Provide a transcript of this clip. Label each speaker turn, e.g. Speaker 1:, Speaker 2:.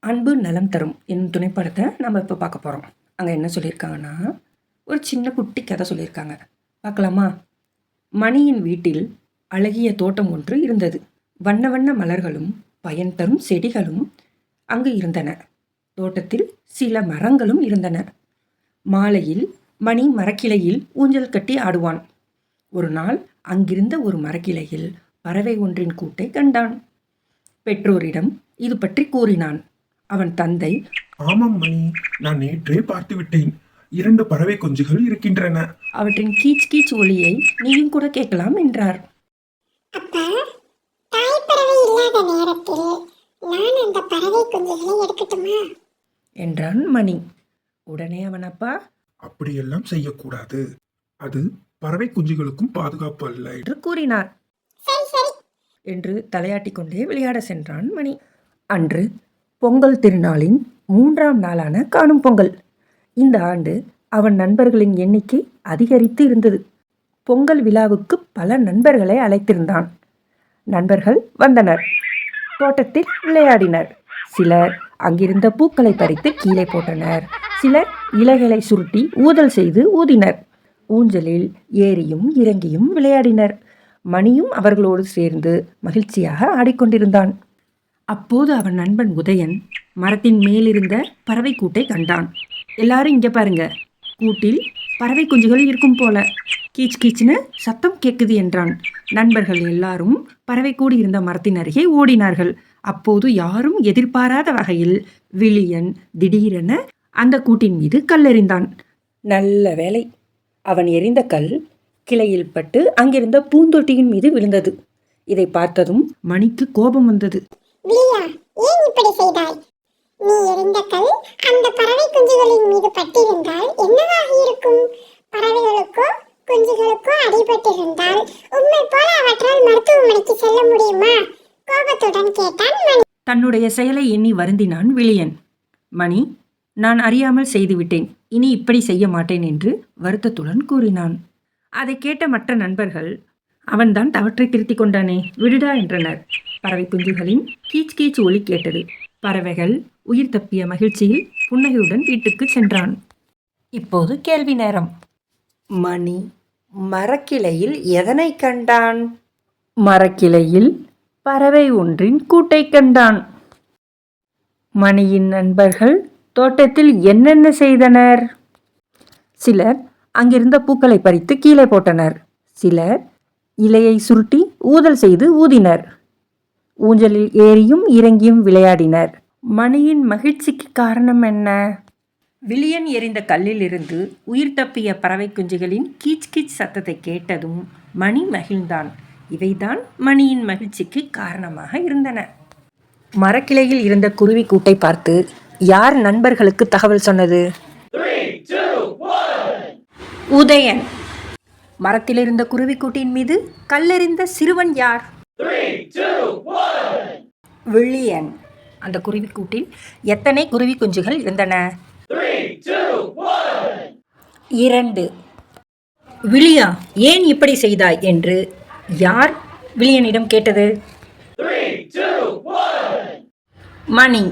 Speaker 1: அன்பு நலம் தரும் என்னும் துணைப்படத்தை நம்ம இப்போ பார்க்க போகிறோம். அங்கே என்ன சொல்லியிருக்காங்கன்னா, ஒரு சின்ன குட்டி கதை சொல்லியிருக்காங்க. பார்க்கலாமா? மணியின் வீட்டில் அழகிய தோட்டம் ஒன்று இருந்தது. வண்ண வண்ண மலர்களும் பயன் தரும் செடிகளும் அங்கு இருந்தன. தோட்டத்தில் சில மரங்களும் இருந்தன. மாலையில் மணி மரக்கிளையில் ஊஞ்சல் கட்டி ஆடுவான். ஒரு நாள் அங்கிருந்த ஒரு மரக்கிளையில் பறவை ஒன்றின் கூட்டை கண்டான். பெற்றோரிடம் இது பற்றி கூறினான். அவன் தந்தை,
Speaker 2: ஆமாம் மணி, நான் நேற்றே பார்த்து விட்டேன். 2 பறவை குஞ்சுகள் இருக்கின்றன.
Speaker 1: அவற்றின் கீச் கீச் ஒலியை நீயும் கூட கேட்கலாம் என்றார்.
Speaker 3: அப்பா, தாய் பறவை இல்லாத நேரத்தில் நான் அந்த பறவை குஞ்சுகளை எடுக்கட்டுமா
Speaker 1: என்றான் மணி. உடனே அவன் அப்பா,
Speaker 2: அப்படியெல்லாம் செய்யக்கூடாது. அது பறவை குஞ்சுகளுக்கும் பாதுகாப்பு அல்ல
Speaker 1: என்று கூறினார்.
Speaker 3: சரி சரி
Speaker 1: என்று தலையாட்டிக் கொண்டே விளையாட சென்றான் மணி. அன்று பொங்கல் திருநாளின் 3ஆம் நாளான காணும் பொங்கல். இந்த ஆண்டு அவன் நண்பர்களின் எண்ணிக்கை அதிகரித்து இருந்தது. பொங்கல் விழாவுக்கு பல நண்பர்களை அழைத்திருந்தான். நண்பர்கள் வந்தனர். தோட்டத்தில் விளையாடினர். சிலர் அங்கிருந்த பூக்களை பறித்து கீழே போட்டனர். சிலர் இலைகளை சுருட்டி ஊதல் செய்து ஊதினர். ஊஞ்சலில் ஏறியும் இறங்கியும் விளையாடினர். மணியும் அவர்களோடு சேர்ந்து மகிழ்ச்சியாக ஆடிக்கொண்டிருந்தான். அப்போது அவன் நண்பன் உதயன் மரத்தின் மேலிருந்த பறவை கூட்டை கண்டான். எல்லாரும் இங்கே பாருங்க, கூட்டில் பறவை குஞ்சுகள் இருக்கும் போல, கீச் கீச்சுன்னு சத்தம் கேட்குது என்றான். நண்பர்கள் எல்லாரும் பறவை கூடி இருந்த மரத்தின் அருகே ஓடினார்கள். அப்போது யாரும் எதிர்பாராத வகையில் விழியன் திடீரென அந்த கூட்டின் மீது கல்லெறிந்தான். நல்ல வேளை, அவன் எறிந்த கல் கிளையில் பட்டு அங்கிருந்த பூந்தொட்டியின் மீது விழுந்தது. இதை பார்த்ததும் மணிக்கு கோபம் வந்தது.
Speaker 3: விழியா, ஏன் இப்படி செய்தாய்? நீ எறிந்த கல் அந்த பறவை குஞ்சுகளின் மீது பட்டிருந்தால் என்னவாகி இருக்கும்? பறவைகளுக்கோ குஞ்சுகளுக்கோ அடிபட்டிருந்தால் உண்மை போல அவற்றால் மருத்துவமனைக்கு செல்ல முடியுமா? கோபத்துடன் கேட்டான் மணி.
Speaker 1: தன்னுடைய செயலை எண்ணி வருந்தினான் விழியன். மணி, நான் அறியாமல் செய்துவிட்டேன், இனி இப்படி செய்ய மாட்டேன் என்று வருத்தத்துடன் கூறினான். அதை கேட்ட மற்ற நண்பர்கள், அவன்தான் தவற்றை திருத்திக் கொண்டானே, விடுடா என்றனர். பறவை குஞ்சுகளின் கீச் கீச் ஒலி கேட்டது. பறவைகள் உயிர் தப்பிய மகிழ்ச்சியில் புன்னகையுடன் வீட்டுக்கு சென்றான். இப்போது கேள்வி நேரம். மணி மரக்கிளையில் எதனை கண்டான்? மரக்கிளையில் பறவை ஒன்றின் கூட்டை கண்டான். மணியின் நண்பர்கள் தோட்டத்தில் என்னென்ன செய்தனர்? சிலர் அங்கிருந்த பூக்களை பறித்து கீழே போட்டனர். சிலர் இலையை சுருட்டி ஊதல் செய்து ஊதினர். ஊஞ்சலில் ஏறியும் இறங்கியும் விளையாடினர். மணியின் மகிழ்ச்சிக்கு காரணம் என்ன? விழியன் எறிந்த கல்லிலிருந்து உயிர் தப்பிய பறவை குஞ்சுகளின் கீச் கீச் சத்தத்தை கேட்டதும் மணி மகிழ்ந்தான். இவைதான் மணியின் மகிழ்ச்சிக்கு காரணமாக இருந்தன. மரக்கிளையில் இருந்த குருவி கூட்டை பார்த்து யார் நண்பர்களுக்கு தகவல் சொன்னது?
Speaker 4: 3, 2, 1.
Speaker 1: உதயன். மரத்தில் இருந்த குருவி கூட்டின் மீது கல்லெறிந்த சிறுவன் யார்?
Speaker 4: 3, 2, 1.
Speaker 1: விழியன். அந்த குருவி கூட்டில் எத்தனை குருவி குஞ்சுகள் இருந்தன?
Speaker 4: 3, 2, 1.
Speaker 1: 2. விழியா, ஏன் இப்படி செய்தாய் என்று யார் விழியனிடம் கேட்டது?
Speaker 4: 3, 2, 1.
Speaker 1: மணி.